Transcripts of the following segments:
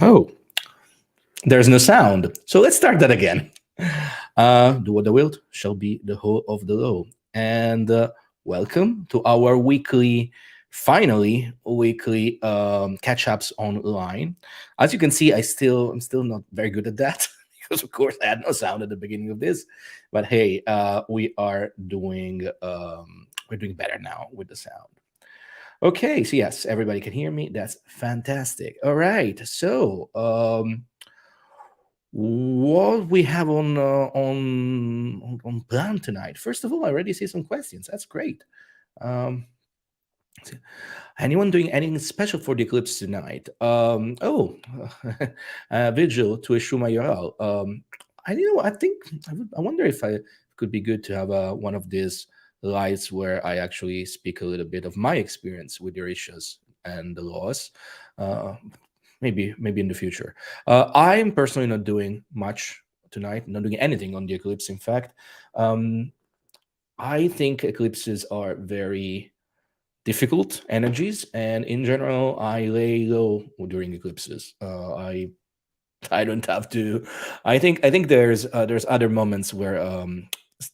Oh, there's no sound. So let's start that again. Do what the will shall be the whole of the law. And welcome to our finally, weekly catch ups online. As you can see, I'm still not very good at that because, of course, I had no sound at the beginning of this. But hey, we're doing better now with the sound. Okay, so yes, everybody can hear me. That's fantastic. All right, so what we have on plan tonight? First of all, I already see some questions. That's great. Um, so anyone doing anything special for the eclipse tonight? Vigil to issue my URL. I think I wonder if I could be good to have one of these lives where I actually speak a little bit of my experience with your issues and the laws. Uh, maybe in the future. I'm personally not doing much tonight. Not doing anything on the eclipse. In fact, um, I think eclipses are very difficult energies, and in general, I lay low during eclipses. I don't have to. I think there's other moments where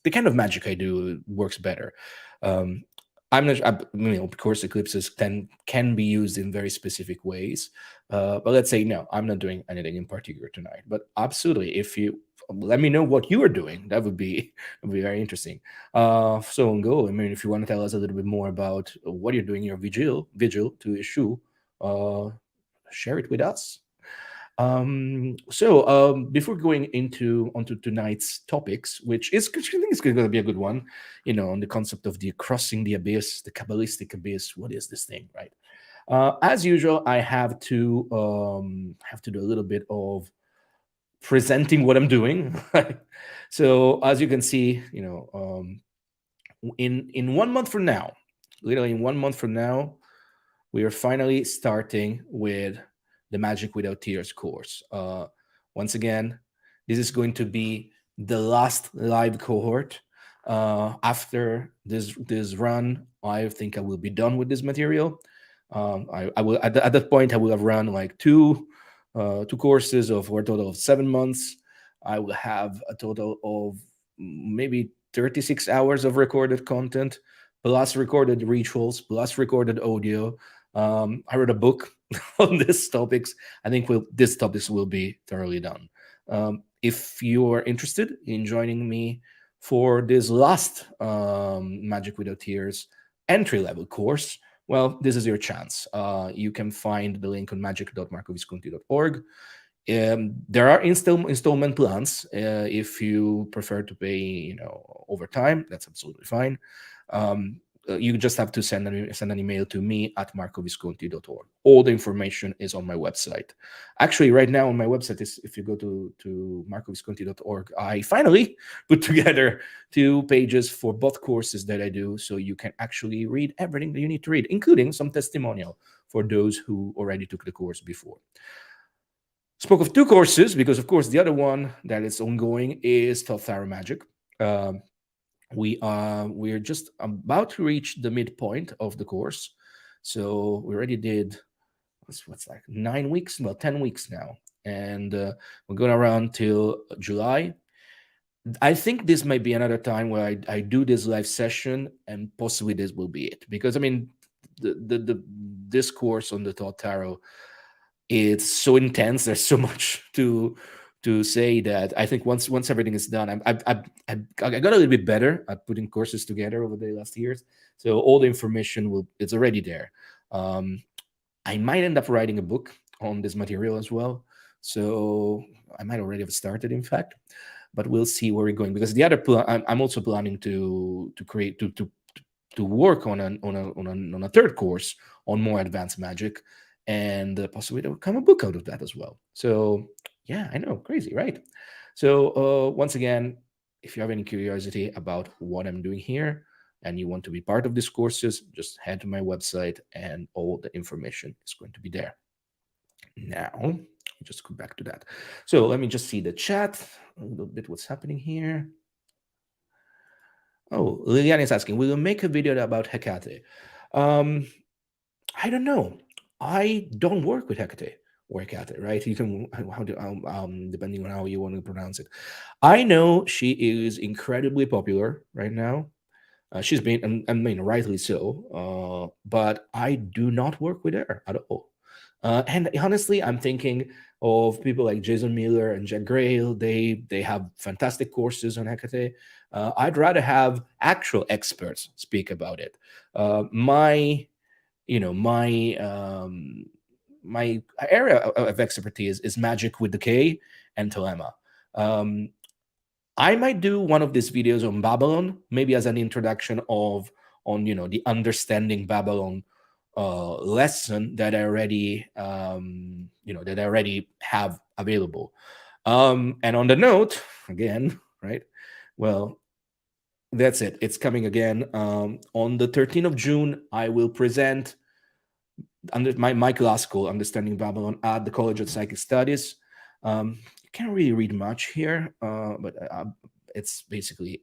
the kind of magic I do works better. Um, I'm not. Of course, eclipses can be used in very specific ways. But let's say no, I'm not doing anything in particular tonight. But absolutely, if you let me know what you are doing, that would be would be very interesting. So go. I mean, if you want to tell us a little bit more about what you're doing in your vigil to issue, uh, share it with us. Before going into onto tonight's topics, which I think is going to be a good one, on the concept of the crossing the abyss, the Kabbalistic abyss. What is this thing, right? As usual, I have to do a little bit of presenting what I'm doing. Right? So as you can see, in 1 month from now, literally in 1 month from now, we are finally starting with the Magic Without Tears course. Once again, this is going to be the last live cohort. After this run, I think I will be done with this material. I will at that point I will have run like two courses of for a total of 7 months. I will have a total of maybe 36 hours of recorded content, plus recorded rituals, plus recorded audio. I wrote a book on these topics. I think these topics will be thoroughly done. If you are interested in joining me for this last Magic Without Tears entry level course, well, this is your chance. You can find the link on magic.marcovisconti.org. There are installment plans. If you prefer to pay, over time, that's absolutely fine. You just have to send an email to me at marcovisconti.org. All the information is on my website. Actually, right now on my website is if you go to marcovisconti.org, I finally put together 2 pages for both courses that I do, so you can actually read everything that you need to read, including some testimonial for those who already took the course before. Spoke of 2 courses because, of course, the other one that is ongoing is 12th Hour Magic. Um, we're just about to reach the midpoint of the course, so we already did what's like 9 weeks, well, 10 weeks now, and we're going to run till July. I think this might be another time where I do this live session, and possibly this will be it, because I mean the this course on the Thought Tarot, it's so intense. There's so much to say that I think once everything is done, I got a little bit better at putting courses together over the last years. So all the information it's already there. I might end up writing a book on this material as well. So I might already have started, in fact, but we'll see where we're going, because the other I'm also planning to create to work on a third course on more advanced magic, and possibly there will come a book out of that as well. So yeah, I know, crazy, right? So once again, if you have any curiosity about what I'm doing here and you want to be part of these courses, just head to my website and all the information is going to be there. Now, just go back to that. So let me just see the chat a little bit. What's happening here? Oh, Liliane is asking, will you make a video about Hecate? I don't know. I don't work with Hecate. or Hecate, right? You can how do depending on how you want to pronounce it. I know she is incredibly popular right now. She's been, I mean, rightly so. But I do not work with her at all. And honestly, I'm thinking of people like Jason Miller and Jack Grail. They have fantastic courses on Hecate. I'd rather have actual experts speak about it. My, my my area of expertise is magic with the K and Thelema. Um, I might do one of these videos on Babylon, maybe as an introduction of on the understanding Babylon lesson that I already have available. And on the note, again, right? Well, that's it. It's coming again. On the 13th of June, I will present under my classical understanding Babylon at the College of Psychic Studies. You can't really read much here, but it's basically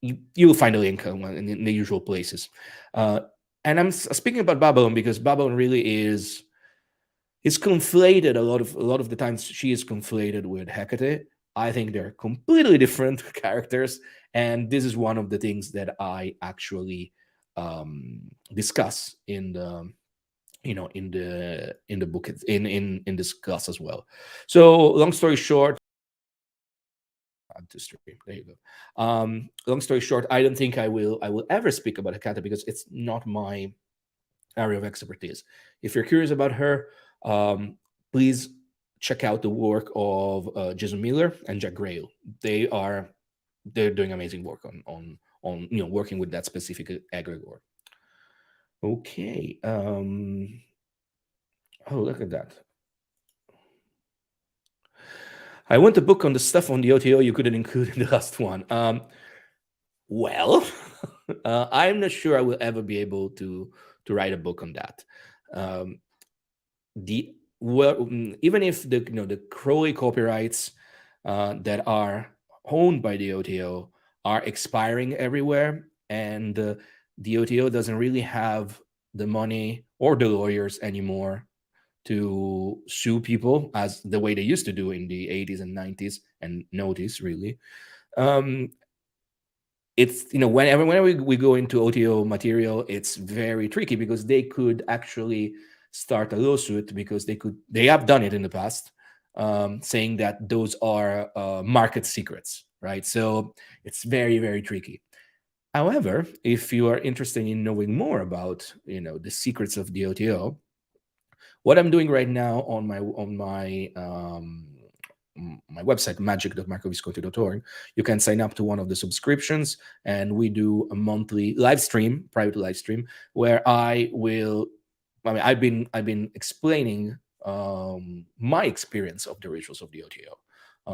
you'll find a link in the usual places. Uh, and I'm speaking about Babylon because Babylon really is conflated a lot of the times. She is conflated with Hecate. I think they're completely different characters, and this is one of the things that I actually discuss in the in the book, in this class as well. So long story short, add to stream, there you go. Long story short, I don't think I will ever speak about Hecate because it's not my area of expertise. If you're curious about her, please check out the work of Jason Miller and Jack Grail. They're doing amazing work on working with that specific egregore. Okay. Oh, look at that. I want a book on the stuff on the OTO you couldn't include in the last one. Well, I'm not sure I will ever be able to write a book on that. Um, Even if the Crowley copyrights that are owned by the OTO are expiring everywhere, and the OTO doesn't really have the money or the lawyers anymore to sue people as the way they used to do in the 80s and 90s and noughties, really. Um, it's whenever we go into OTO material, it's very tricky because they could actually start a lawsuit because they have done it in the past, saying that those are market secrets, right? So it's very, very tricky. However, if you are interested in knowing more about the secrets of the OTO, what I'm doing right now on my website, magic.marcovisconti.org, you can sign up to one of the subscriptions, and we do a monthly live stream, private live stream, where I've been explaining my experience of the rituals of the OTO,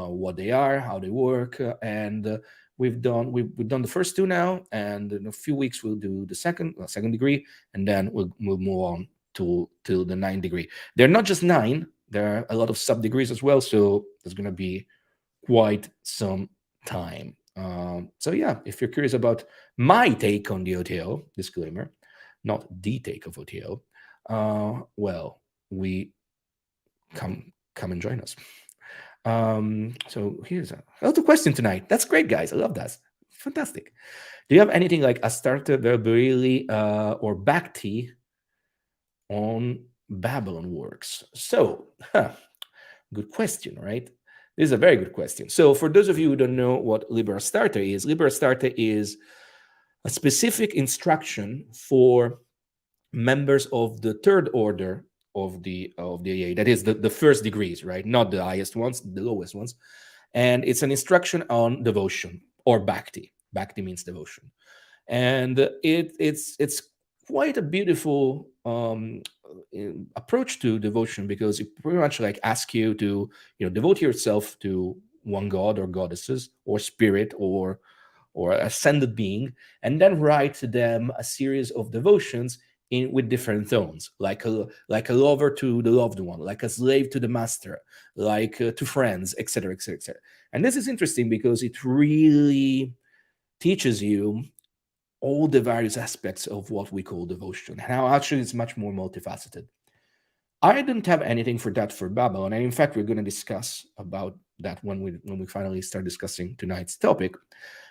what they are, how they work, and we've done the first two now, and in a few weeks we'll do the second degree, and then we'll move on to the 9th degree. They're not just 9; there are a lot of sub degrees as well. So there's going to be quite some time. So yeah, if you're curious about my take on the OTO, disclaimer, not the take of OTO, well, we come and join us. So here's another question tonight. That's great, guys. I love that. Fantastic. Do you have anything like Astarte, Verberilli, or Bhakti on Babylon works? So, good question, right? This is a very good question. So, for those of you who don't know what Liber Astarte is a specific instruction for members of the third order of the AA. That is the first degrees, right? Not the highest ones, the lowest ones. And it's an instruction on devotion or bhakti. Bhakti means devotion, and it's quite a beautiful approach to devotion because it pretty much like ask you to devote yourself to one god or goddesses or spirit or ascended being, and then write to them a series of devotions in with different tones, like a lover to the loved one, like a slave to the master, like to friends, etc., etc., etc. And this is interesting because it really teaches you all the various aspects of what we call devotion. Now, actually, it's much more multifaceted. I don't have anything for that for Babylon, and in fact, we're going to discuss about that when we finally start discussing tonight's topic,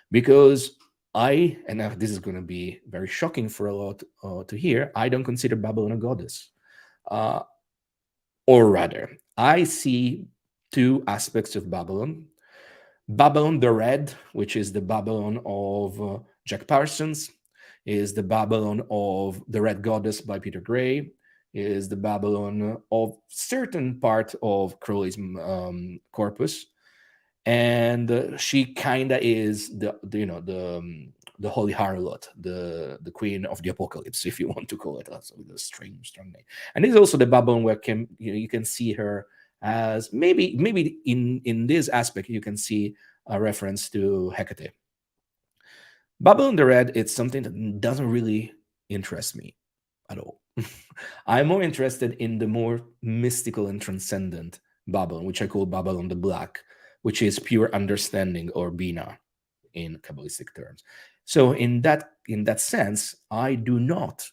because this is going to be very shocking for a lot to hear. I don't consider Babylon a goddess, uh, or rather, I see two aspects of Babylon. Babylon the Red, which is the Babylon of Jack Parsons, is the Babylon of The Red Goddess by Peter Gray, is the Babylon of certain part of Crowley's corpus, and she kinda is the holy harlot, the queen of the apocalypse, if you want to call it. Also with a strange, strong name. And this is also the Babylon where you can see her as maybe in this aspect you can see a reference to Hecate. Babylon the Red, it's something that doesn't really interest me at all. I'm more interested in the more mystical and transcendent Babylon, which I call Babylon the Black, which is pure understanding, or Bina in Kabbalistic terms. So in that sense, I do not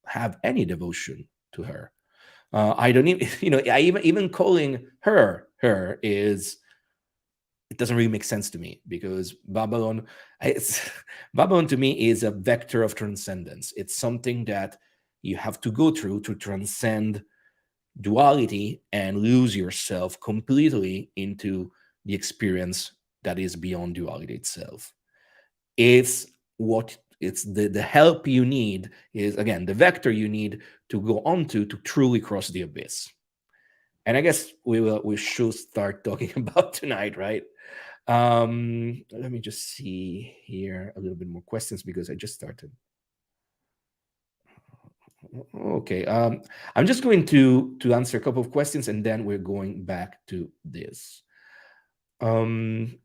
have any devotion to her. I don't even, I even calling her is, it doesn't really make sense to me, because Babylon to me is a vector of transcendence. It's something that you have to go through to transcend duality and lose yourself completely into the experience that is beyond duality itself. It's the help you need, is again the vector you need to go onto to truly cross the abyss. And I guess we should start talking about tonight, right? Let me just see here a little bit more questions, because I just started. Okay, I'm just going to answer a couple of questions, and then we're going back to this. Um,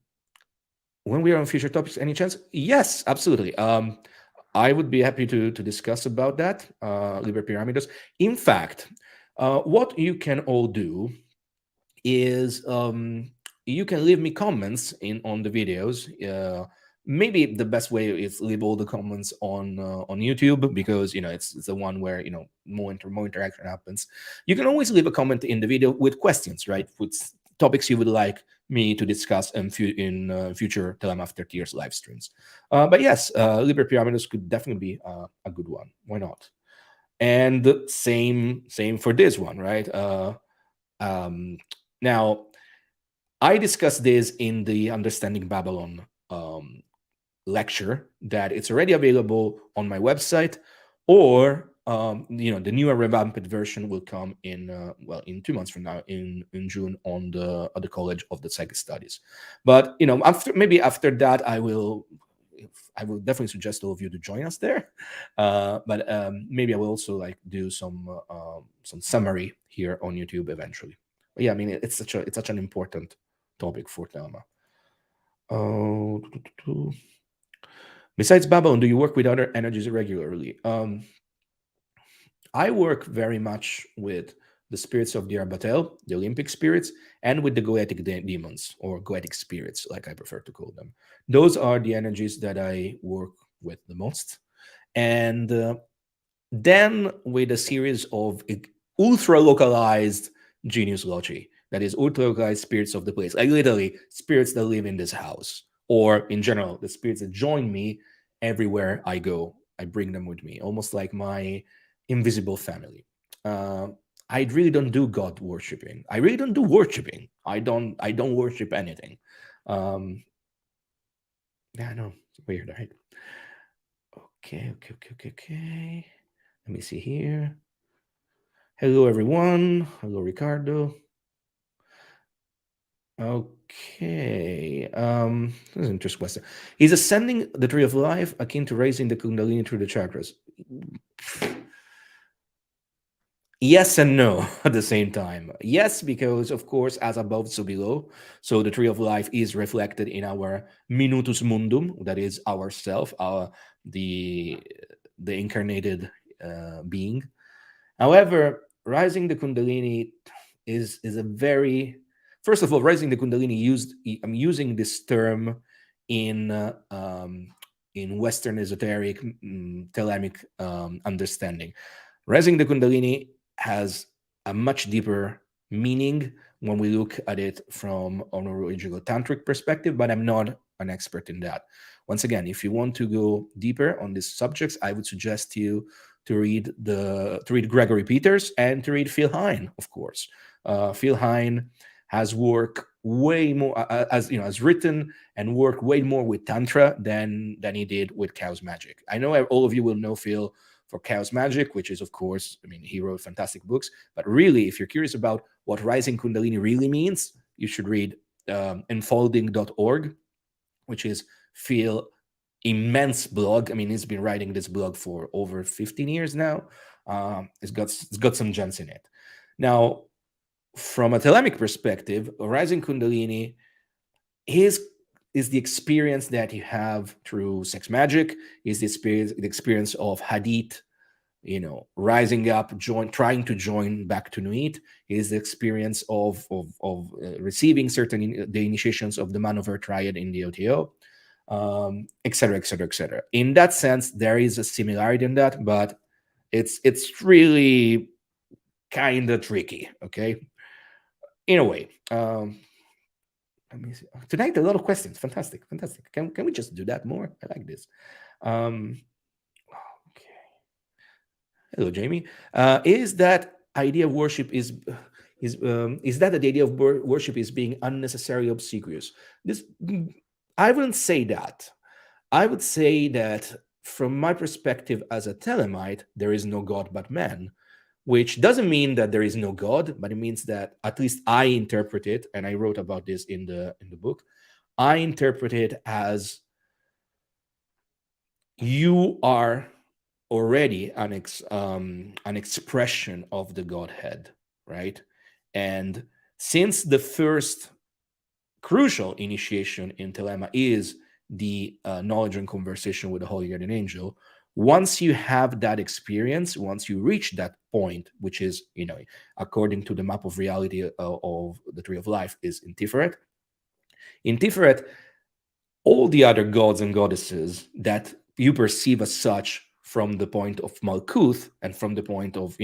when we are on future topics, any chance? Yes, absolutely. I would be happy to discuss about that, Liber Pyramidos. In fact, what you can all do is, you can leave me comments on the videos. Maybe the best way is leave all the comments on YouTube, because it's the one where more interaction happens. You can always leave a comment in the video with questions, right? With topics you would like me to discuss in future Thelema After Tears live streams. But yes, Liber Pyramids could definitely be a good one. Why not? And same for this one, right? Now, I discussed this in the Understanding Babylon lecture, that it's already available on my website, or the newer revamped version will come in 2 months from now, in June, on the College of the Psychic Studies. But after that, I will definitely suggest all of you to join us there. But maybe I will also do some summary here on YouTube eventually. But yeah, I mean, it's such an important topic for Thelema. Oh, besides Babylon, do you work with other energies regularly? I work very much with the spirits of the Arbatel, the Olympic spirits, and with the goetic demons, or goetic spirits, like I prefer to call them. Those are the energies that I work with the most. And then with a series of ultra localized genius loci, that is ultra localized spirits of the place, like literally spirits that live in this house, or in general the spirits that join me everywhere I go. I bring them with me, almost like my invisible family. I really don't do God worshiping. I really don't do worshiping. I don't worship anything. Yeah, I know, it's weird, right? Okay. Let me see here. Hello, everyone. Hello, Ricardo. Okay. This is an interesting question. Is ascending the tree of life akin to raising the Kundalini through the chakras? Yes and no at the same time. Yes, because of course, as above, so below. So the tree of life is reflected in our minutus mundum, that is ourself, the incarnated being. However, rising the Kundalini is a very, first of all, rising the Kundalini I'm using this term in Western esoteric Thelemic understanding. Rising the Kundalini has a much deeper meaning when we look at it from an original tantric perspective, but I'm not an expert in that. Once again, if you want to go deeper on these subjects, I would suggest you to read Gregory Peters and to read Phil Hine, of course. Phil Hine has worked way more as has written and worked way more with tantra than he did with Chaos Magic. I know all of you will know Phil for Chaos Magic, which is, of course, I mean, he wrote fantastic books. But really, if you're curious about what Rising Kundalini really means, you should read enfolding.org, which is Phil immense blog. I mean, he's been writing this blog for over 15 years now. It's got some gems in it. Now, from a Thelemic perspective, Rising Kundalini is the experience that you have through sex magic, is the experience of Hadith, rising up, trying to join back to Nuit, is the experience of receiving the initiations of the Man of Earth Triad in the OTO, etc., etc., etc. In that sense, there is a similarity in that, but it's really kind of tricky. Okay, in a way. Let me see. Tonight, a lot of questions. Fantastic, fantastic. Can we just do that more? I like this. Okay. Hello, Jamie. Is that idea of worship is that the idea of worship is being unnecessarily obsequious? This I wouldn't say that. I would say that from my perspective as a Thelemite, there is no God but man, which doesn't mean that there is no God, but it means that at least I interpret it, and I wrote about this in the book. I interpret it as you are already an expression of the Godhead, right? And since the first crucial initiation in Thelema is the knowledge and conversation with the Holy Guardian Angel, once you have that experience, once you reach that point, which is, according to the map of reality of the Tree of Life, is in Tiferet. In Tiferet, all the other gods and goddesses that you perceive as such from the point of Malkuth and from the point of,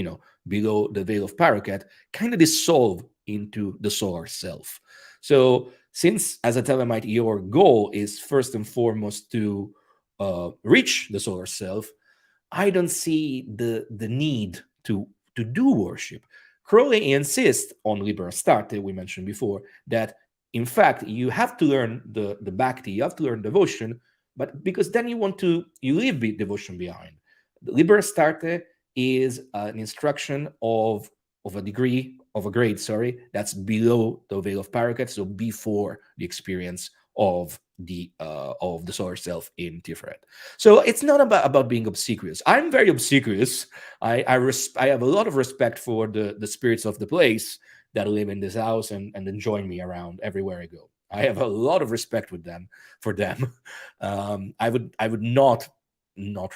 below the veil of Paraket, kind of dissolve into the solar self. So since as a Thelemite, your goal is first and foremost to reach the solar self, I don't see the need to do worship. Crowley insists on Liber Astarte, we mentioned before, that in fact you have to learn the bhakti, you have to learn devotion, but because then you leave devotion behind. The Liber Astarte is an instruction of a grade, that's below the veil of Paraket, so before the experience of the solar self in Tiferet. So it's not about being obsequious. I'm very obsequious. I have a lot of respect for the spirits of the place that live in this house and then join me around everywhere I go. I have a lot of respect for them. I would not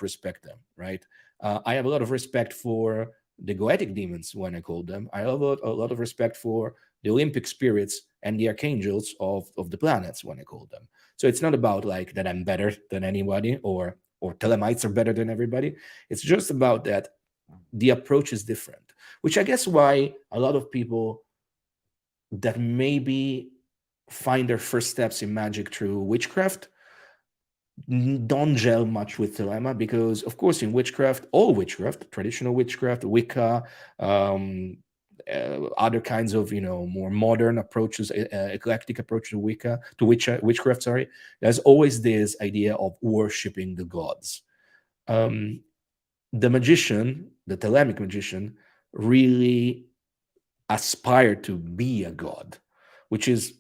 respect them, right? I have a lot of respect for the goetic demons, when I call them. I have a lot of respect for the Olympic spirits and the archangels of the planets, when I call them. So it's not about like that I'm better than anybody or Thelemites are better than everybody. It's just about that the approach is different, which I guess why a lot of people that maybe find their first steps in magic through witchcraft don't gel much with Thelema, because of course in witchcraft, all witchcraft, traditional witchcraft, Wicca, other kinds of more modern approaches, eclectic approach to witchcraft, there's always this idea of worshiping the gods. The magician, the Thelemic magician, really aspired to be a god, which is,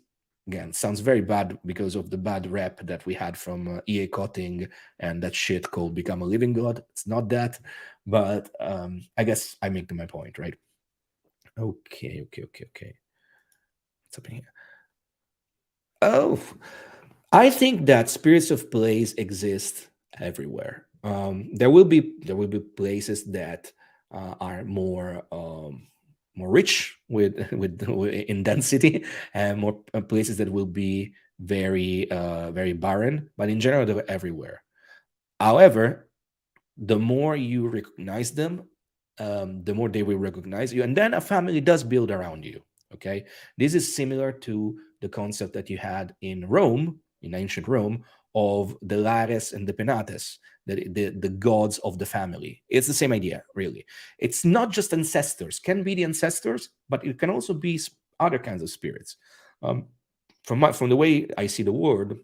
again, sounds very bad because of the bad rep that we had from E.A. Cotting and that shit called Become a Living God. It's not that, but I guess I make my point, right? Okay. What's happening here? Oh, I think that spirits of place exist everywhere. There will be places that are more rich with in density, and more places that will be very very barren. But in general, they're everywhere. However, the more you recognize them, the more they will recognize you. And then a family does build around you. Okay. This is similar to the concept that you had in Rome, in ancient Rome, of the lares and the penates, the gods of the family. It's the same idea, really. It's not just ancestors, can be the ancestors, but it can also be other kinds of spirits. Um, from the way I see the world,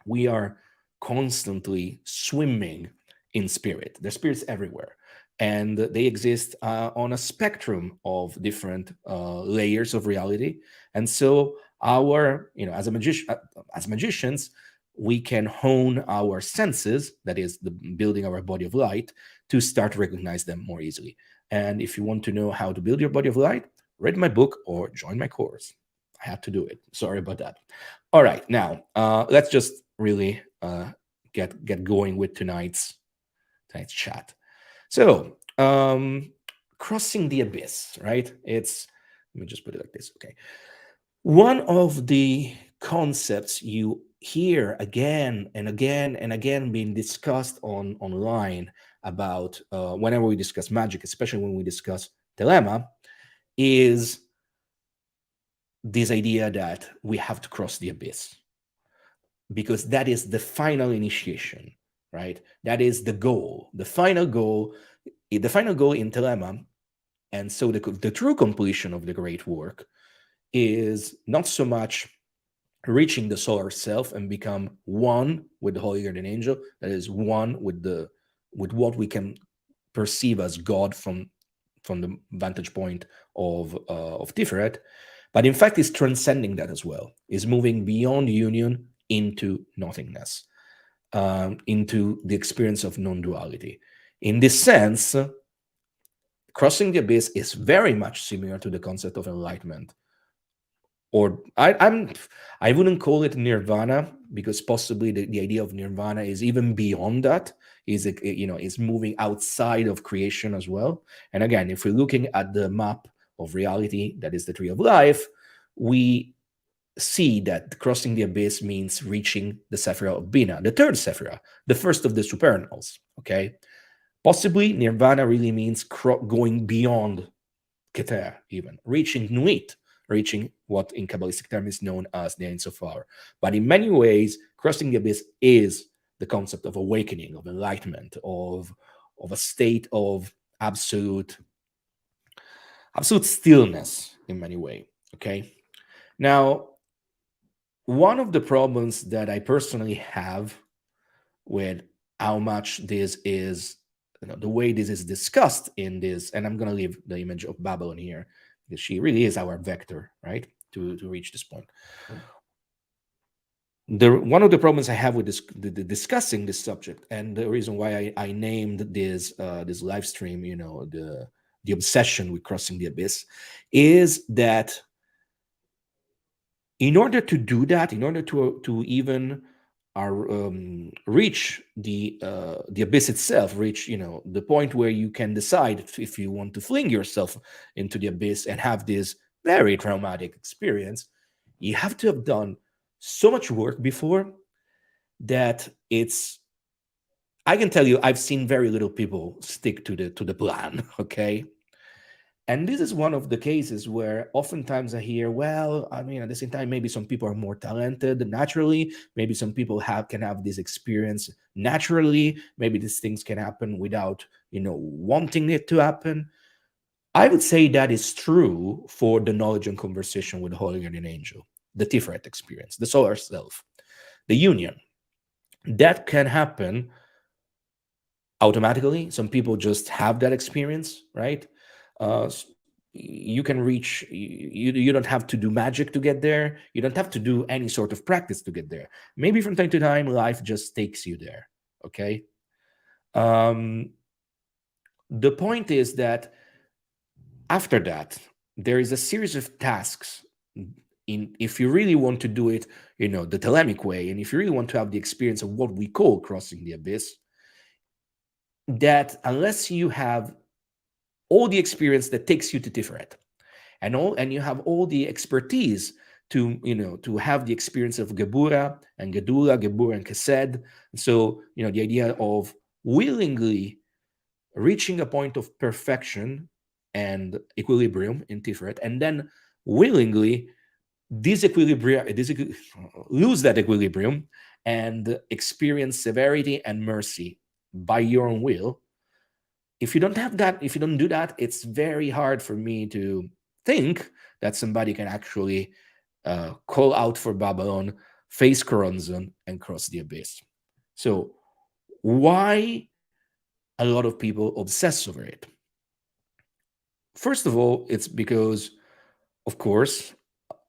we are constantly swimming in spirit. There's spirits everywhere, and they exist on a spectrum of different layers of reality. And so, as a magician, as magicians, we can hone our senses, that is, building our body of light, to start to recognize them more easily. And if you want to know how to build your body of light, read my book or join my course. I had to do it. Sorry about that. All right, now let's just really get going with tonight's chat. So, crossing the abyss, right? Let me just put it like this. Okay, one of the concepts you hear again and again and again being discussed online about whenever we discuss magic, especially when we discuss Thelema, is this idea that we have to cross the abyss, because that is the final initiation, right? That is the goal, the final goal in Thelema. And so the true completion of the great work is not so much reaching the solar self and become one with the Holy Guardian Angel, that is one with what we can perceive as God from the vantage point of Tiferet, but in fact is transcending that as well, is moving beyond union into nothingness, into the experience of non-duality. In this sense, crossing the abyss is very much similar to the concept of enlightenment. Or I wouldn't call it nirvana, because possibly the idea of nirvana is even beyond that, is moving outside of creation as well. And again, if we're looking at the map of reality, that is the tree of life, we see that crossing the abyss means reaching the Sephirah of Bina, the third Sephirah, the first of the supernals. Okay, possibly nirvana really means going beyond Keter, even reaching Nuit, reaching what in Kabbalistic terms is known as the Ein Sof. But in many ways, crossing the abyss is the concept of awakening, of enlightenment, of a state of absolute stillness in many ways. Okay, now, one of the problems that I personally have with how much this is, the way this is discussed in this, and I'm going to leave the image of Babylon here, because she really is our vector, right, to reach this point. One of the problems I have with discussing this subject, and the reason why I named this live stream, the obsession with crossing the abyss, is that in order to do that, in order to even reach the abyss itself, reach the point where you can decide if you want to fling yourself into the abyss and have this very traumatic experience, you have to have done so much work before that I can tell you, I've seen very little people stick to the plan. Okay. And this is one of the cases where oftentimes I hear, well, I mean, at the same time, maybe some people are more talented naturally. Maybe some people can have this experience naturally. Maybe these things can happen without, wanting it to happen. I would say that is true for the knowledge and conversation with the Holy Guardian Angel, the Tiferet experience, the solar self, the union. That can happen automatically. Some people just have that experience, right? You can reach, you don't have to do magic to get there. You don't have to do any sort of practice to get there. Maybe from time to time, life just takes you there. Okay. The point is that after that, there is a series of tasks. If you really want to do it, the Thelemic way, and if you really want to have the experience of what we call crossing the abyss, that unless you have all the experience that takes you to Tiferet, and you have all the expertise to have the experience of Gebura and Gedula, Gebura and Kesed. So, the idea of willingly reaching a point of perfection and equilibrium in Tiferet, and then willingly lose that equilibrium and experience severity and mercy by your own will. If you don't have that, if you don't do that, it's very hard for me to think that somebody can actually call out for Babylon, face Coronzon, and cross the abyss. So why a lot of people obsess over it? First of all, it's because, of course,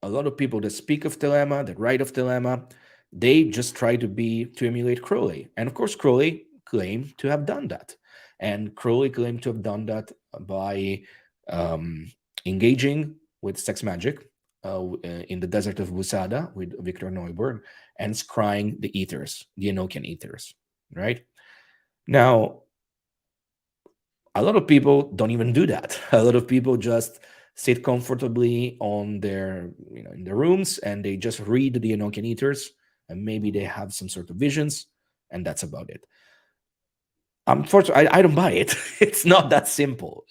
a lot of people that speak of Thelema, that write of Thelema, they just try to emulate Crowley. And of course, Crowley claimed to have done that. And Crowley claimed to have done that by um, engaging with sex magic in the desert of Busada with Victor Neuburg and scrying the ethers, the Enochian ethers, right? Now, a lot of people don't even do that. A lot of people just sit comfortably on their, in their rooms, and they just read the Enochian Eaters, and maybe they have some sort of visions, and that's about it. Unfortunately, I don't buy it. It's not that simple.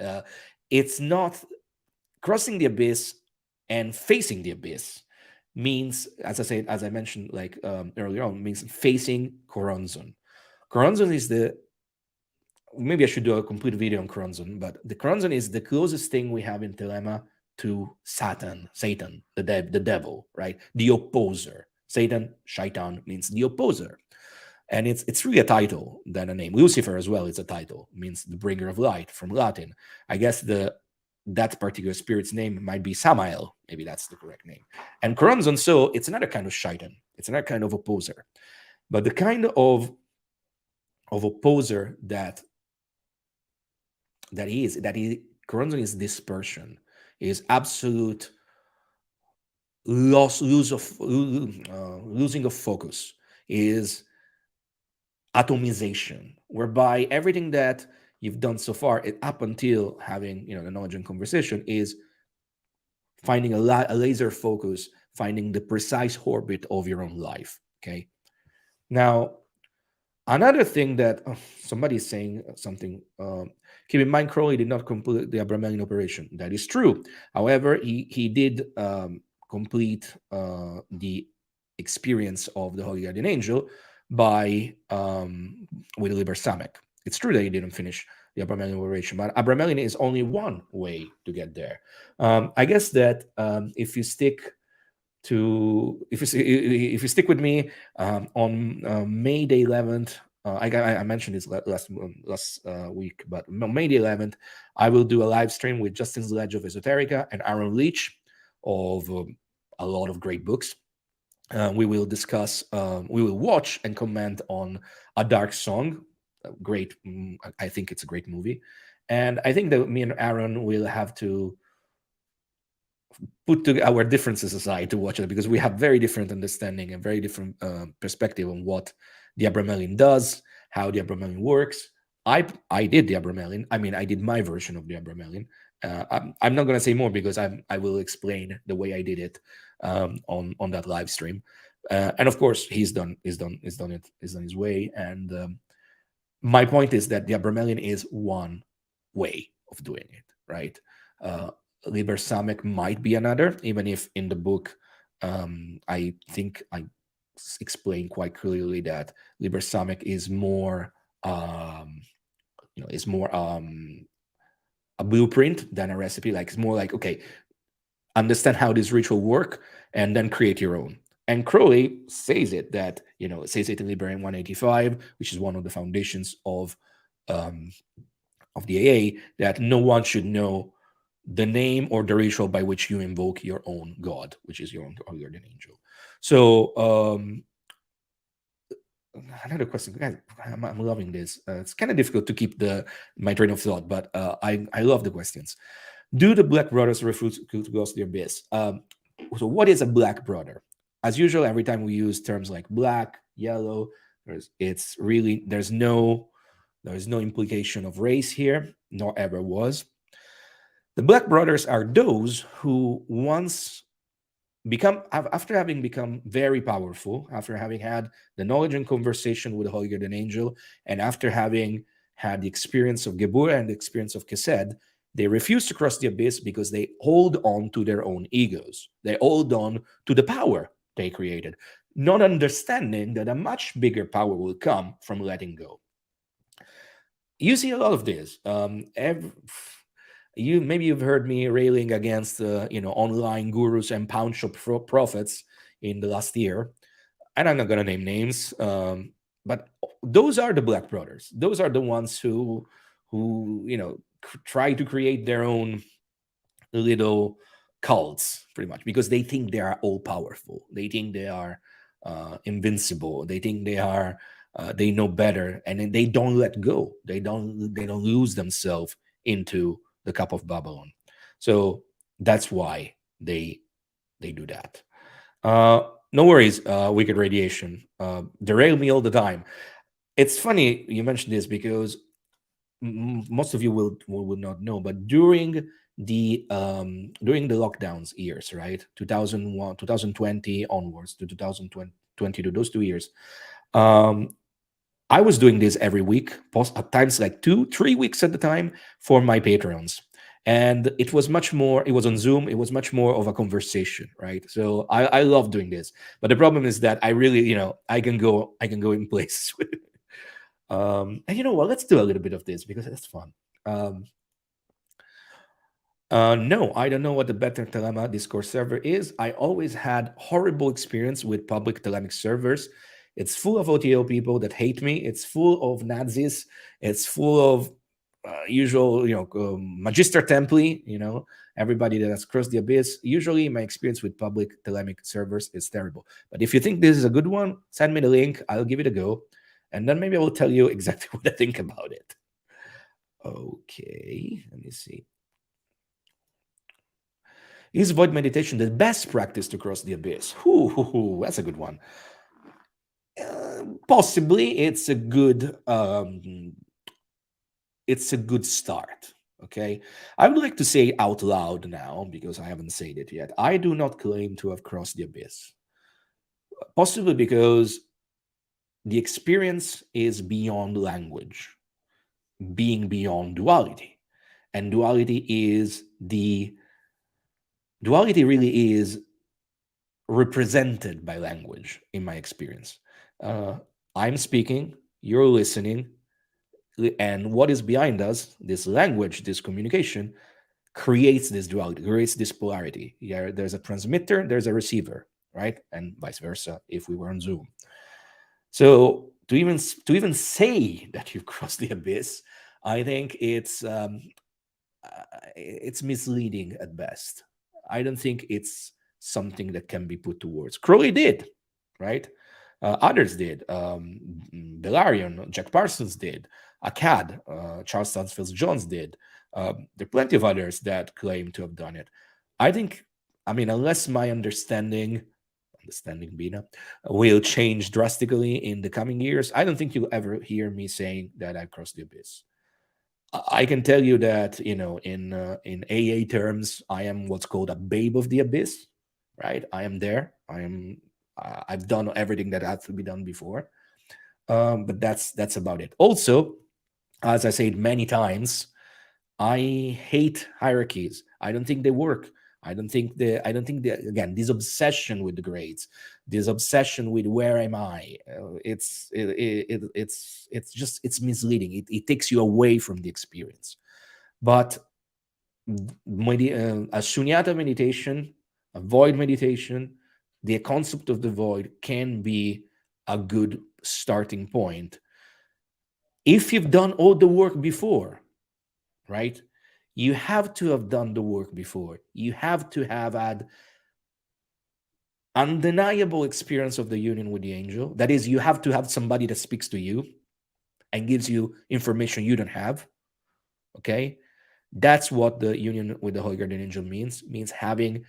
It's not. Crossing the abyss and facing the abyss means, as I said, as I mentioned like earlier on, means facing Coronzon. Coronzon is the, maybe I should do a complete video on Coronzon, but the Coronzon is the closest thing we have in Thelema to Satan, the devil, right? The opposer. Satan, shaitan, means the opposer. And it's really a title than a name. Lucifer as well is a title, means the bringer of light from Latin. I guess that particular spirit's name might be Samael. Maybe that's the correct name. And Coronzon, so it's another kind of shaitan. It's another kind of opposer. But the kind of opposer that Coronzon is dispersion, is absolute losing of focus, is atomization, whereby everything that you've done so far, up until having the knowledge and conversation, is finding a laser focus, finding the precise orbit of your own life. Okay. Now, another thing that somebody's saying something. Keep in mind, Crowley did not complete the Abramelin operation. That is true. However, he did complete the experience of the Holy Guardian Angel by with Liber Samek. It's true that he didn't finish the Abramelin operation, but Abramelin is only one way to get there. I guess that if you stick with me on May the 11th, I mentioned this last week, but on May the 11th, I will do a live stream with Justin Zledge of Esoterica and Aaron Leach of a lot of great books. We will discuss, we will watch and comment on A Dark Song. Great, I think it's a great movie. And I think that me and Aaron will have to put our differences aside to watch it, because we have very different understanding and very different perspective on what the Abramelin does, how the Abramelin works. I did the Abramelin. I mean, I did my version of the Abramelin. I'm not going to say more, because I will explain the way I did it on that live stream. And of course, he's done his way. And my point is that the Abramelin is one way of doing it, right? Liber Samek might be another, even if in the book I think I explain quite clearly that Liber Samek is more a blueprint than a recipe. Like, it's more like, okay, understand how this ritual work and then create your own. And Crowley says it says it in Liber 185, which is one of the foundations of the AA, that no one should know the name or the ritual by which you invoke your own God, which is your own guardian angel. So another question, guys, I'm loving this. It's kind of difficult to keep my train of thought, but I love the questions. Do the Black Brothers refuse to cross the abyss? So what is a Black Brother? As usual, every time we use terms like black, yellow, there's no implication of race here, nor ever was. The Black Brothers are those who after having become very powerful, after having had the knowledge and conversation with the Holy Guardian Angel, and after having had the experience of Geburah and the experience of Kesed, they refuse to cross the abyss because they hold on to their own egos. They hold on to the power they created, not understanding that a much bigger power will come from letting go. You see a lot of this. Maybe you've heard me railing against online gurus and pound shop prophets in the last year, and I'm not gonna name names, but those are the Black Brothers. Those are the ones who try to create their own little cults, pretty much, because they think they are all powerful. They think they are invincible. They think they know better, and then they don't let go. They don't lose themselves into the cup of Babylon. So that's why they do that. No worries, Wicked Radiation. Derail me all the time. It's funny you mentioned this because most of you will not know, but during the lockdowns years, right, 2001, 2020 onwards to 2022, those 2 years, I was doing this every week, at times like 2-3 weeks at a time for my patrons. And it was on Zoom. It was much more of a conversation, right? So I love doing this. But the problem is that I really, I can go in places with it. And you know what? Let's do a little bit of this because it's fun. No, I don't know what the Better Thelema Discord server is. I always had horrible experience with public Thelemic servers. It's full of OTO people that hate me. It's full of Nazis. It's full of usual, Magister Templi, everybody that has crossed the abyss. Usually my experience with public Thelemic servers is terrible. But if you think this is a good one, send me the link. I'll give it a go. And then maybe I will tell you exactly what I think about it. Okay, let me see. Is void meditation the best practice to cross the abyss? That's a good one. Possibly, it's a good start. Okay, I would like to say out loud now, because I haven't said it yet. I do not claim to have crossed the abyss. Possibly because the experience is beyond language, being beyond duality, and duality really is represented by language in my experience. I'm speaking, you're listening, and what is behind us, this language, this communication, creates this duality, creates this polarity. Yeah, there's a transmitter, there's a receiver, right? And vice versa if we were on Zoom. So to even say that you've crossed the abyss, I think it's misleading at best. I don't think it's something that can be put to words. Crowley did, right? Others did. Belarion, Jack Parsons did. Akkad, Charles Stansfield Jones did. There are plenty of others that claim to have done it. Unless my understanding Bina, will change drastically in the coming years, I don't think you'll ever hear me saying that I've crossed the abyss. I can tell you that, in AA terms, I am what's called a babe of the abyss, right? I am there. I've done everything that had to be done before, but that's about it. Also, as I said many times, I hate hierarchies. I don't think they work. I don't think again, this obsession with the grades, this obsession with where am I, it's misleading. It takes you away from the experience. But a shunyata meditation, a void meditation, the concept of the void can be a good starting point if you've done all the work before, right? You have to have done the work before. You have to have had undeniable experience of the union with the angel. That is, you have to have somebody that speaks to you and gives you information you don't have. Okay? That's what the union with the Holy Guardian Angel means. Means having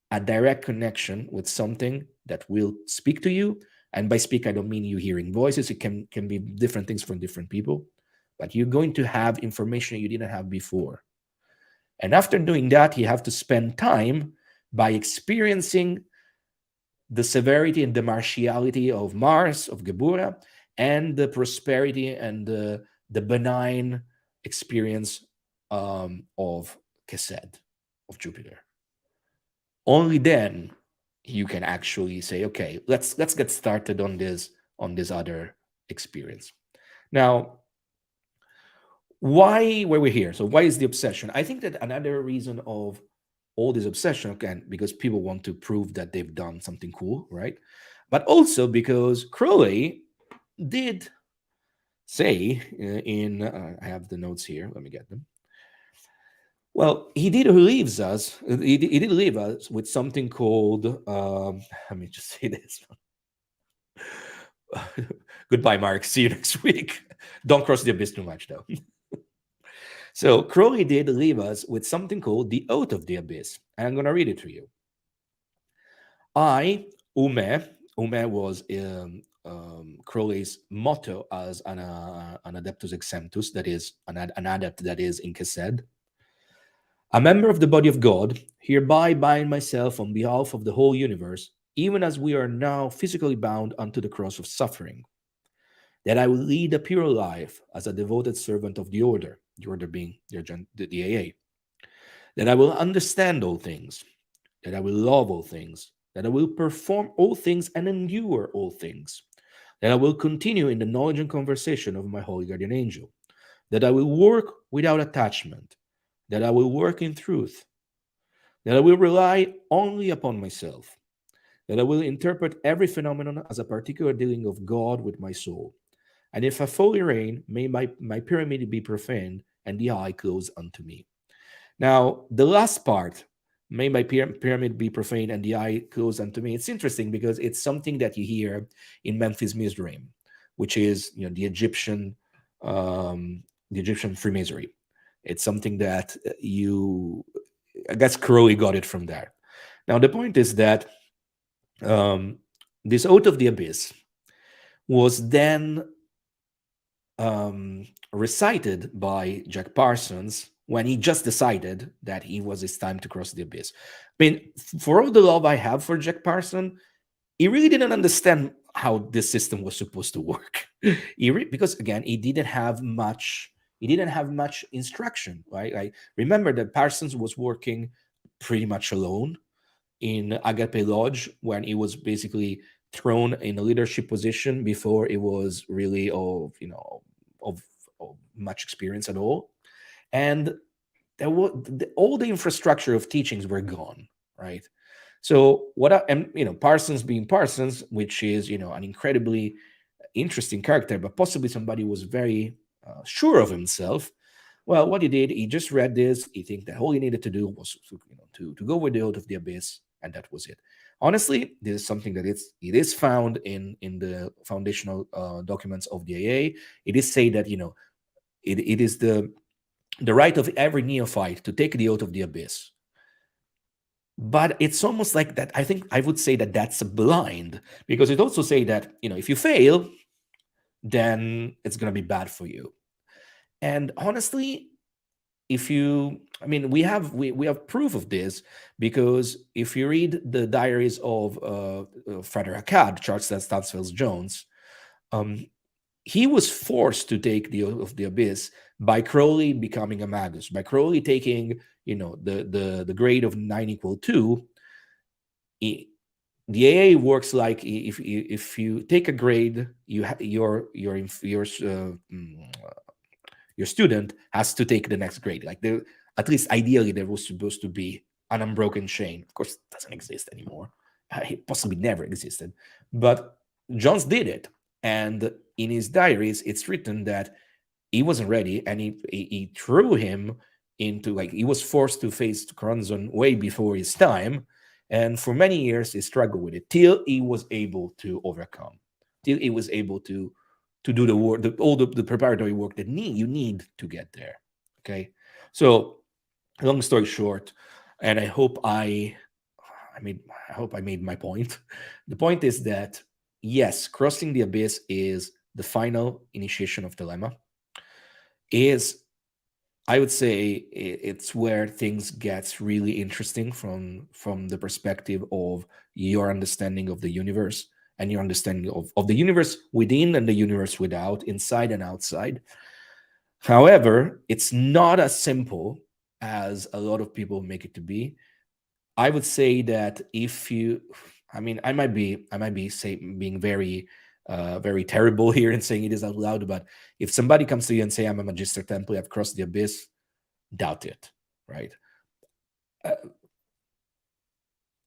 a direct connection with something that will speak to you. And by speak, I don't mean you hearing voices. It can be different things from different people. But you're going to have information you didn't have before. And after doing that, you have to spend time by experiencing the severity and the martiality of Mars, of Geburah, and the prosperity and the the benign experience of Kesed, of Jupiter. Only then you can actually say, okay, let's get started on this other experience. Now, why were we here? So why is the obsession? I think that another reason of all this obsession, again, because people want to prove that they've done something cool, right? But also because Crowley did say I have the notes here. Let me get them. Well, he did leaves us. He did leave us with something called. Let me just say this. Goodbye, Mark. See you next week. Don't cross the abyss too much, though. So Crowley did leave us with something called the Oath of the Abyss, and I'm going to read it to you. Ume was Crowley's motto as an adeptus exemptus, that is, an adept that is in Kesed. A member of the body of God, hereby bind myself on behalf of the whole universe, even as we are now physically bound unto the cross of suffering, that I will lead a pure life as a devoted servant of the order being the AA, that I will understand all things, that I will love all things, that I will perform all things and endure all things, that I will continue in the knowledge and conversation of my holy guardian angel, that I will work without attachment, that I will work in truth, that I will rely only upon myself, that I will interpret every phenomenon as a particular dealing of God with my soul. And if I fully reign, may my pyramid be profaned and the eye close unto me. Now, the last part, may my pyramid be profaned and the eye close unto me, it's interesting because it's something that you hear in Memphis Mizraim, which is the Egyptian Freemasonry. It's something that I guess Crowley got it from there. Now, the point is that this Oath of the Abyss was then recited by Jack Parsons when he just decided that it's time to cross the abyss. I mean, for all the love I have for Jack Parsons, he really didn't understand how this system was supposed to work. Because again, he didn't have much instruction, right? I remember that Parsons was working pretty much alone in Agape Lodge when he was basically thrown in a leadership position before it was really of much experience at all. And there was all the infrastructure of teachings were gone, right? So Parsons being Parsons, which is an incredibly interesting character, but possibly somebody who was very sure of himself. Well, what he did, he just read this. He think that all he needed to do was to go with the Oath of the Abyss, and that was it. Honestly, this is something that it is found in the foundational documents of the AA. It is say that it is the right of every neophyte to take the Oath of the Abyss. But it's almost like that. I think I would say that that's blind, because it also say that if you fail, then it's going to be bad for you. And honestly, we have proof of this, because if you read the diaries of Father Akkad, Charles Stansfield Jones, he was forced to take the Oath of the Abyss by Crowley becoming a magus, by Crowley taking the grade of 9 = 2. The AA works like if you take a grade, your student has to take the next grade. Like at least ideally there was supposed to be an unbroken chain. Of course, it doesn't exist anymore. It possibly never existed, but Jones did it. And in his diaries, it's written that he wasn't ready, and he threw him into, he was forced to face Kronzon way before his time. And for many years, he struggled with it till he was able to overcome, till he was able to do the work, all the preparatory work that you need to get there. Okay, so long story short, and I hope I made my point. The point is that yes, crossing the abyss is the final initiation of Thelema. I would say it's where things gets really interesting from the perspective of your understanding of the universe, and your understanding of the universe within and the universe without, inside and outside. However, it's not as simple as a lot of people make it to be. I would say that if you, I mean, I might be say being very, very terrible here and saying it is out loud. But if somebody comes to you and say, "I'm a Magister Templi, I've crossed the abyss," doubt it, right? Uh,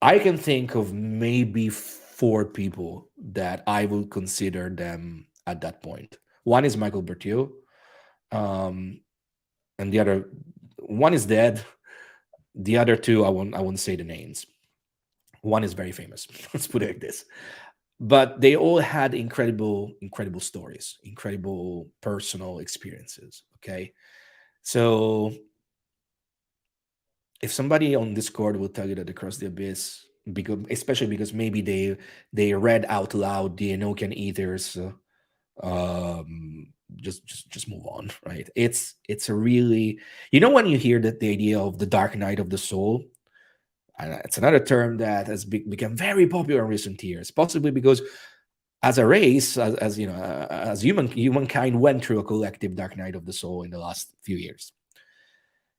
I can think of maybe four people that I will consider them at that point. One is Michael Berthiaud, um, and the other one is dead. The other two, I won't say the names. One is very famous. Let's put it like this. But they all had incredible stories, incredible personal experiences. Okay, so if somebody on Discord will tell you that they crossed the abyss, because especially because maybe they read out loud the Enochian Ethers, just move on, right? It's a really, when you hear that the idea of the dark night of the soul, and it's another term that has become very popular in recent years, possibly because as a race, as you know, as humankind went through a collective dark night of the soul in the last few years.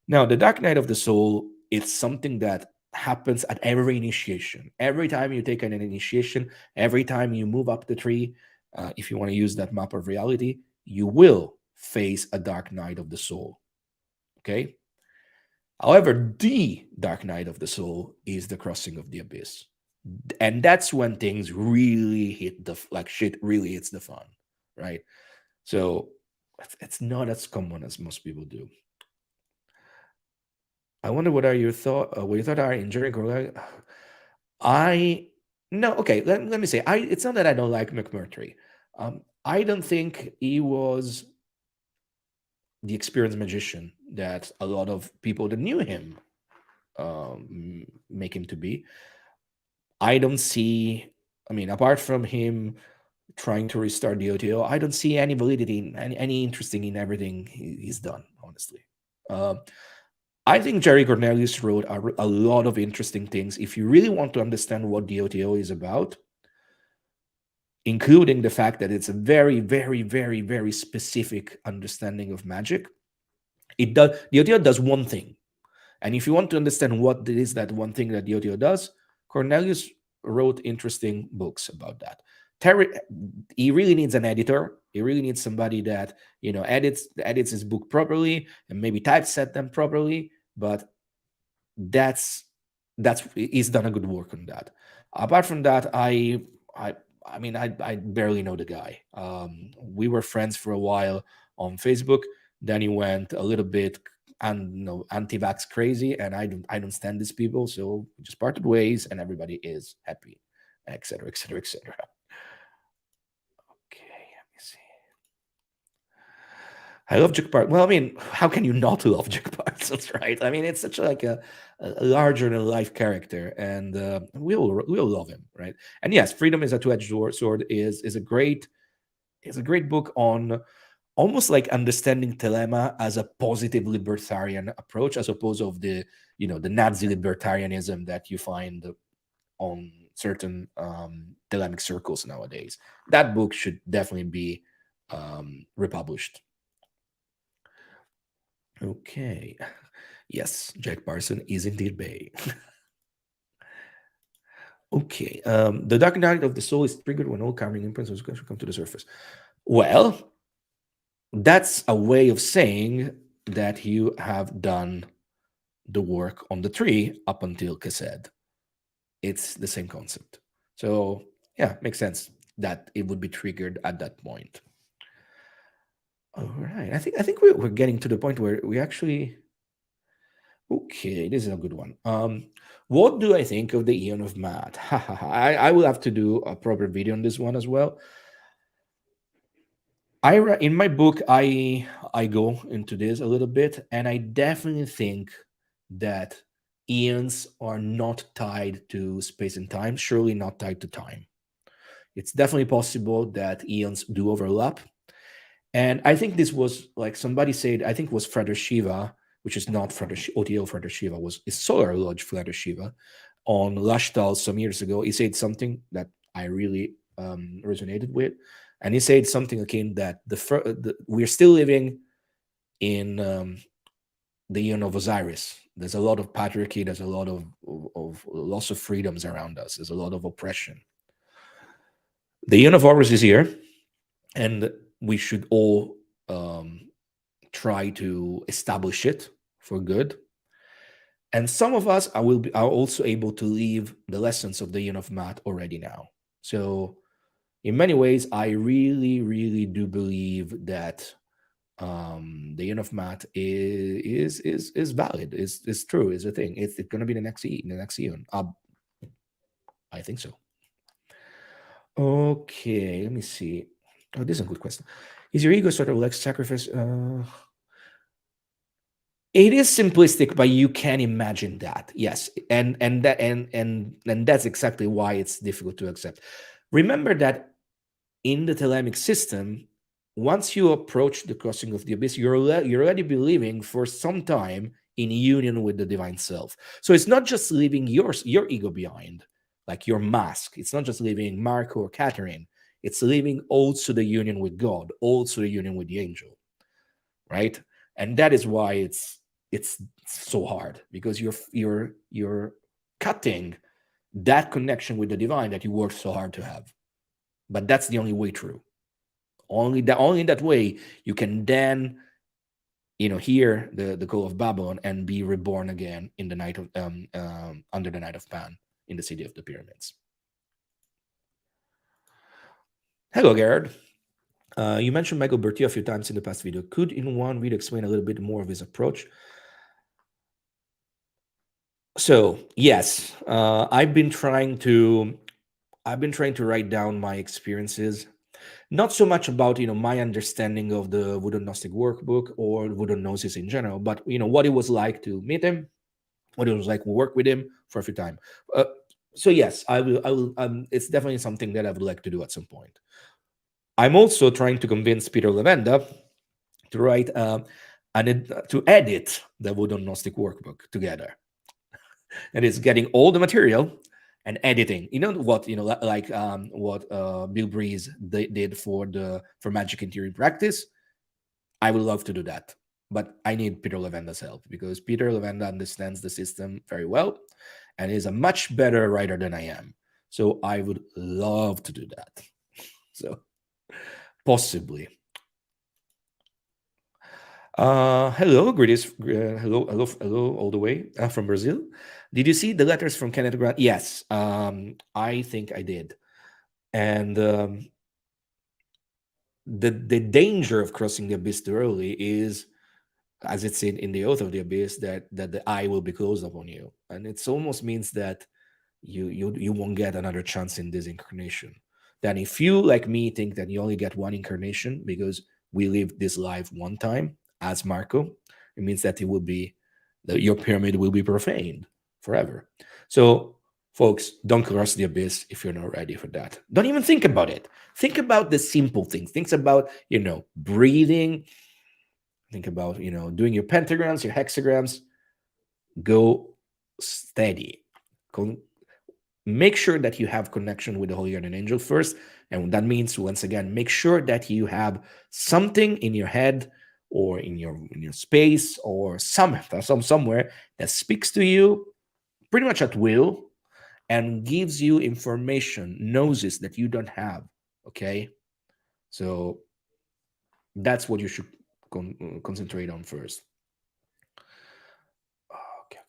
Now, the dark night of the soul, it's something that happens at every initiation. Every time you take an initiation, every time you move up the tree, if you want to use that map of reality, you will face a dark night of the soul. Okay. However, the dark night of the soul is the crossing of the abyss. And that's when things really hit like shit really hits the fan, right? So it's not as common as most people do. I wonder what are your thought what your thought are in Jericho. I no, okay, let me say, it's not that I don't like McMurtry. I don't think he was the experienced magician that a lot of people that knew him make him to be. I don't see, I mean, apart from him trying to restart the OTO, I don't see any validity in any interesting in everything he's done, honestly. Um, I think Jerry Cornelius wrote a lot of interesting things. If you really want to understand what the OTO is about, including the fact that it's a very, very, very, very specific understanding of magic, the OTO does one thing. And if you want to understand what it is that one thing that the OTO does, Cornelius wrote interesting books about that. Terry, he really needs an editor. He really needs somebody that edits his book properly and maybe typeset them properly. But that's he's done a good work on that. Apart from that, I I mean I barely know the guy. We were friends for a while on Facebook. Then he went a little bit and anti-vax crazy, and I don't stand these people, so we just parted ways, and everybody is happy, etc., etc., etc. Okay, let me see. I love Jack Parsons. Well, I mean, how can you not love Jack Parsons, right? I mean, it's such like a larger than life character, and we'll love him, right? And yes, Freedom is a Two-Edged Sword is a great book on almost like understanding Thelema as a positive libertarian approach, as opposed of the Nazi libertarianism that you find on certain Thelemic circles nowadays. That book should definitely be republished. Okay. Yes, Jack Parson is indeed Bay. Okay. The dark night of the soul is triggered when all carrying imprints of scripture come to the surface. Well, that's a way of saying that you have done the work on the tree up until Kased. It's the same concept. So yeah, makes sense that it would be triggered at that point. All right. I think we're getting to the point where we actually. Okay, this is a good one. What do I think of the Eon of Math? I will have to do a proper video on this one as well. In my book, I go into this a little bit, and I definitely think that eons are not tied to space and time. Surely not tied to time. It's definitely possible that eons do overlap. And I think this was like somebody said, I think it was Frater Shiva, which is not OTO Frater Shiva, was Solar Lodge Frater Shiva on Lashtal some years ago. He said something that I really resonated with. And he said something akin that we're still living in the Eon of Osiris. There's a lot of patriarchy. There's a lot of loss of freedoms around us. There's a lot of oppression. The Eon of Horus is here, and we should all try to establish it for good. And some of us are also able to leave the lessons of the Eon of Math already now. So in many ways, I really, really do believe that the Eon of Math is valid, is true, is a thing. It's going to be the next Eon. I think so. Okay, let me see. Oh, this is a good question. Is your ego sort of like sacrifice? It is simplistic, but you can imagine that. Yes, and that's exactly why it's difficult to accept. Remember that in the Thelemic system, once you approach the crossing of the abyss, you're already believing for some time in union with the divine self. So it's not just leaving your ego behind, like your mask. It's not just leaving Marco or Catherine. It's leaving also the union with God, also the union with the angel, right? And that is why it's so hard, because you're cutting that connection with the divine that you worked so hard to have. But that's the only way through. Only in that way you can then hear the call of Babylon and be reborn again in the night of under the night of Pan in the city of the pyramids. Hello, Gerard. You mentioned Michael Bertier a few times in the past video. Could in one video explain a little bit more of his approach? So yes, I've been trying to write down my experiences, not so much about my understanding of the Voodoo Gnostic workbook or Voodoo Gnosis in general, but what it was like to meet him, what it was like to work with him for a few time. So yes, I will. It's definitely something that I would like to do at some point. I'm also trying to convince Peter Levenda to write to edit the Voodoo Gnostic workbook together. And it's getting all the material and editing. You know what? Like what Bill Breeze did for Magick and Theory Practice. I would love to do that, but I need Peter Levenda's help, because Peter Levenda understands the system very well and is a much better writer than I am. So I would love to do that. So possibly. Hello, greetings. Hello, all the way from Brazil. Did you see the letters from Kenneth Grant? Yes, I think I did. And the danger of crossing the abyss too early is, as it's in the oath of the abyss, that the eye will be closed upon you, and it almost means that you won't get another chance in this incarnation. Then, if you, like me, think that you only get one incarnation because we live this life one time as Marco, it means that it will be that your pyramid will be profaned forever. So, folks, don't cross the abyss if you're not ready for that. Don't even think about it. Think about the simple things. Think about breathing. Think about doing your pentagrams, your hexagrams. Go steady. Make sure that you have connection with the Holy Guardian Angel first, and that means, once again, make sure that you have something in your head or in your space or somewhere that speaks to you pretty much at will and gives you information, gnosis that you don't have. Okay, so that's what you should concentrate on first. Okay.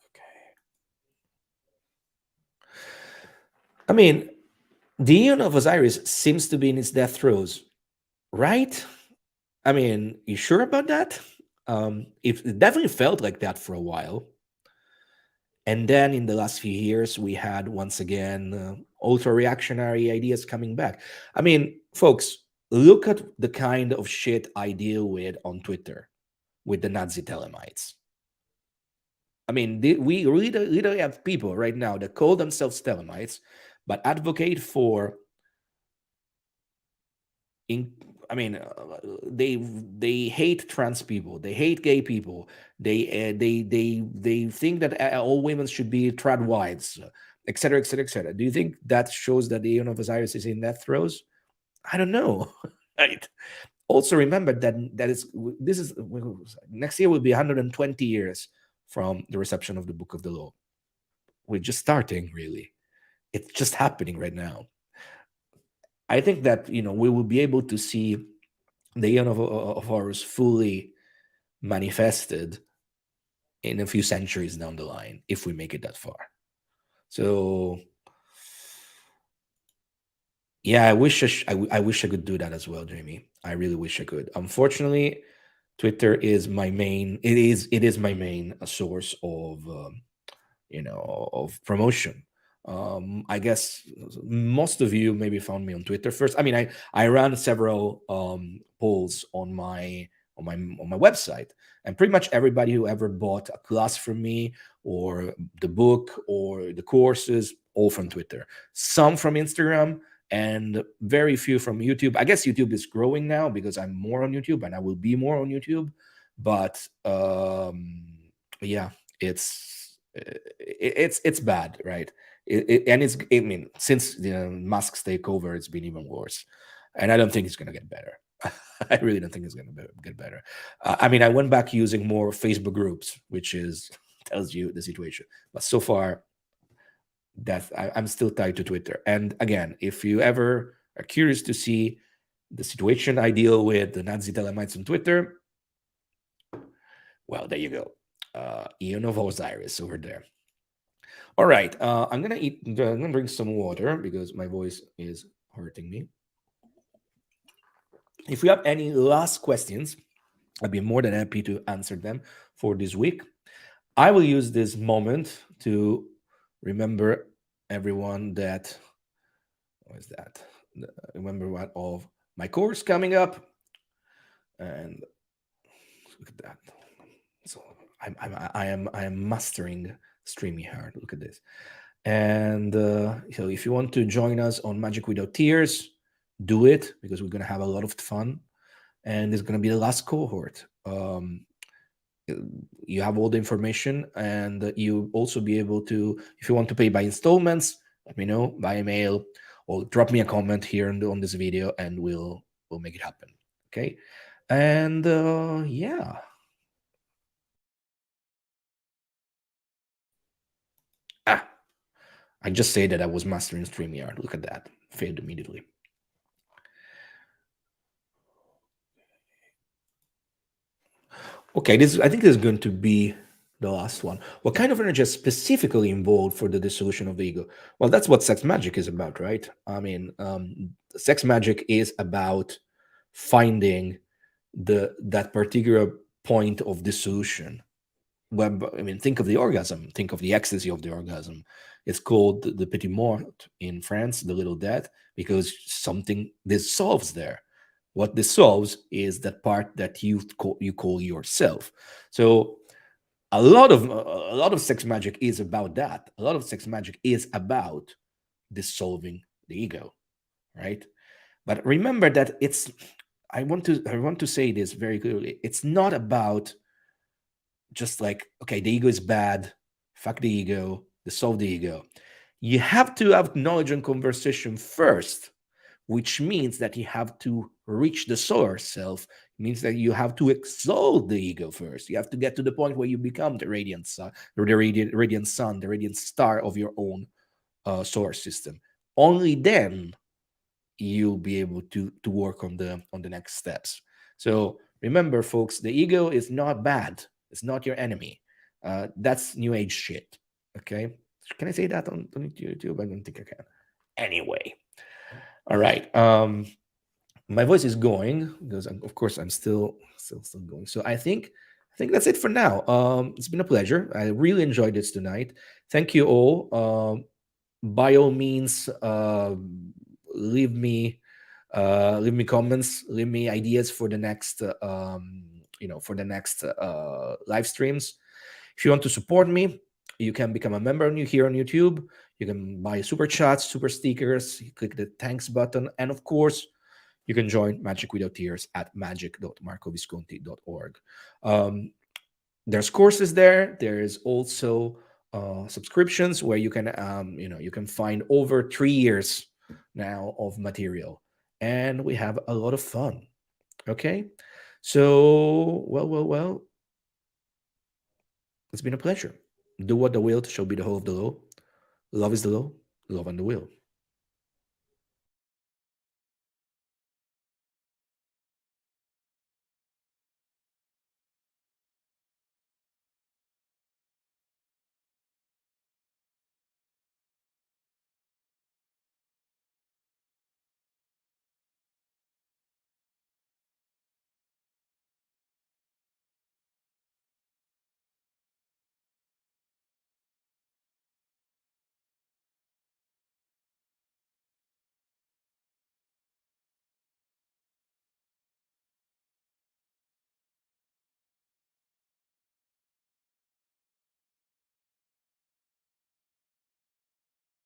I mean, the Eon of Osiris seems to be in its death throes, right? I mean, you sure about that? It definitely felt like that for a while. And then in the last few years, we had once again ultra-reactionary ideas coming back. I mean, folks, look at the kind of shit I deal with on Twitter with the Nazi Thelemites. I mean, we literally have people right now that call themselves Thelemites, but advocate for they hate trans people, they hate gay people, they think that all women should be trad wives, etc., etc., etc. Do you think that shows that the Eon of Osiris is in death throes? I don't know. Right? Also remember that this is next year will be 120 years from the reception of the Book of the Law. We're just starting, really. It's just happening right now. I think that we will be able to see the Eon of Horus fully manifested in a few centuries down the line if we make it that far. So yeah, I wish I could do that as well, Jamie. I really wish I could. Unfortunately, Twitter is my main. It is my main source of of promotion. I guess most of you maybe found me on Twitter first. I mean, I ran several polls on my website, and pretty much everybody who ever bought a class from me or the book or the courses, all from Twitter. Some from Instagram, and very few from YouTube. I guess YouTube is growing now because I'm more on YouTube, and I will be more on YouTube. But yeah, it's bad, right? And I mean, since Musk's takeover, it's been even worse, and I don't think it's going to get better. I really don't think it's going to get better. I mean, I went back using more Facebook groups, which is tells you the situation. But so far, I'm still tied to Twitter. And again, if you ever are curious to see the situation I deal with the Nazi Telemites on Twitter, well, there you go. Eon of Osiris over there. All right, I'm gonna drink some water because my voice is hurting me. If we have any last questions, I'd be more than happy to answer them for this week. I will use this moment to remember everyone that what is that? Remember what of my course coming up, and look at that. So I am mastering StreamYard. Look at this. And so if you want to join us on Magic Without Tears, do it because we're going to have a lot of fun. And it's going to be the last cohort. You have all the information, and you also be able to, if you want to pay by installments, let me know by email or drop me a comment here on this video, and we'll make it happen. Okay. And yeah. I just say that I was mastering StreamYard. Look at that. Failed immediately. Okay, I think this is going to be the last one. What kind of energy is specifically involved for the dissolution of the ego? Well, that's what sex magic is about, right? I mean, sex magic is about finding that particular point of dissolution. Well, I mean, think of the orgasm. Think of the ecstasy of the orgasm. It's called the petit mort in France, the little death, because something dissolves there. What dissolves is that part that you call yourself. So a lot of sex magic is about that. A lot of sex magic is about dissolving the ego, right? But remember that I want to say this very clearly. It's not about just like, okay, the ego is bad, fuck the ego, dissolve the ego. You have to have knowledge and conversation first, which means that you have to reach the solar self. It means that you have to exalt the ego first. You have to get to the point where you become the radiant sun, or the radiant sun, the radiant star of your own solar system. Only then you'll be able to work on the next steps. So remember, folks, the ego is not bad. It's not your enemy. That's new age shit. Okay, can I say that on YouTube? I don't think I can. Anyway, all right. My voice is going because, of course, I'm still going. So I think that's it for now. It's been a pleasure. I really enjoyed this tonight. Thank you all. By all means, leave me comments, leave me ideas for the next live streams. If you want to support me, you can become a member here on YouTube. You can buy super chats, super stickers. You click the thanks button, and of course, you can join Magic Without Tears at magic.marcovisconti.org. There's courses there. There's also subscriptions where you can you can find over 3 years now of material, and we have a lot of fun. Okay. So, well, it's been a pleasure. Do what the will shall be the whole of the law. Love is the law. Love and the will.